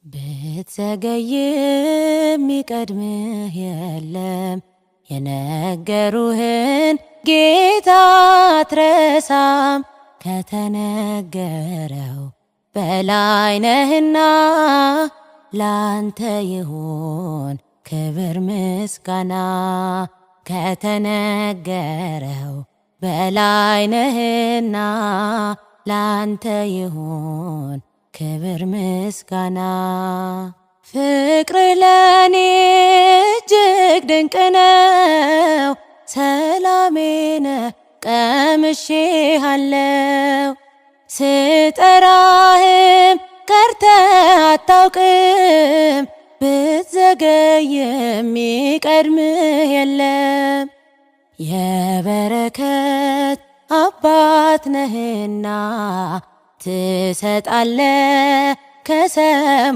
ብትዘገይም የሚቀድምህ የለም። የነገሩህን ጌታ አትረሳም። ከተነገረው በላይ ነህና ላንተ ይሁን ክብር ምስጋና። ከተነገረው በላይ ነህና ላንተ ይሁን ክብር ምስጋና። ፍቅር ለኔ እጅግ ድንቅ ነው፣ ሰላሜነ ቀምሼሃለው። ስጠራህም ቀርተህ አታውቅም፣ ብትዘገይ የሚቀድምህ የለም። የበረከት አባት ነህና ትሰጣለህ ከሰማይ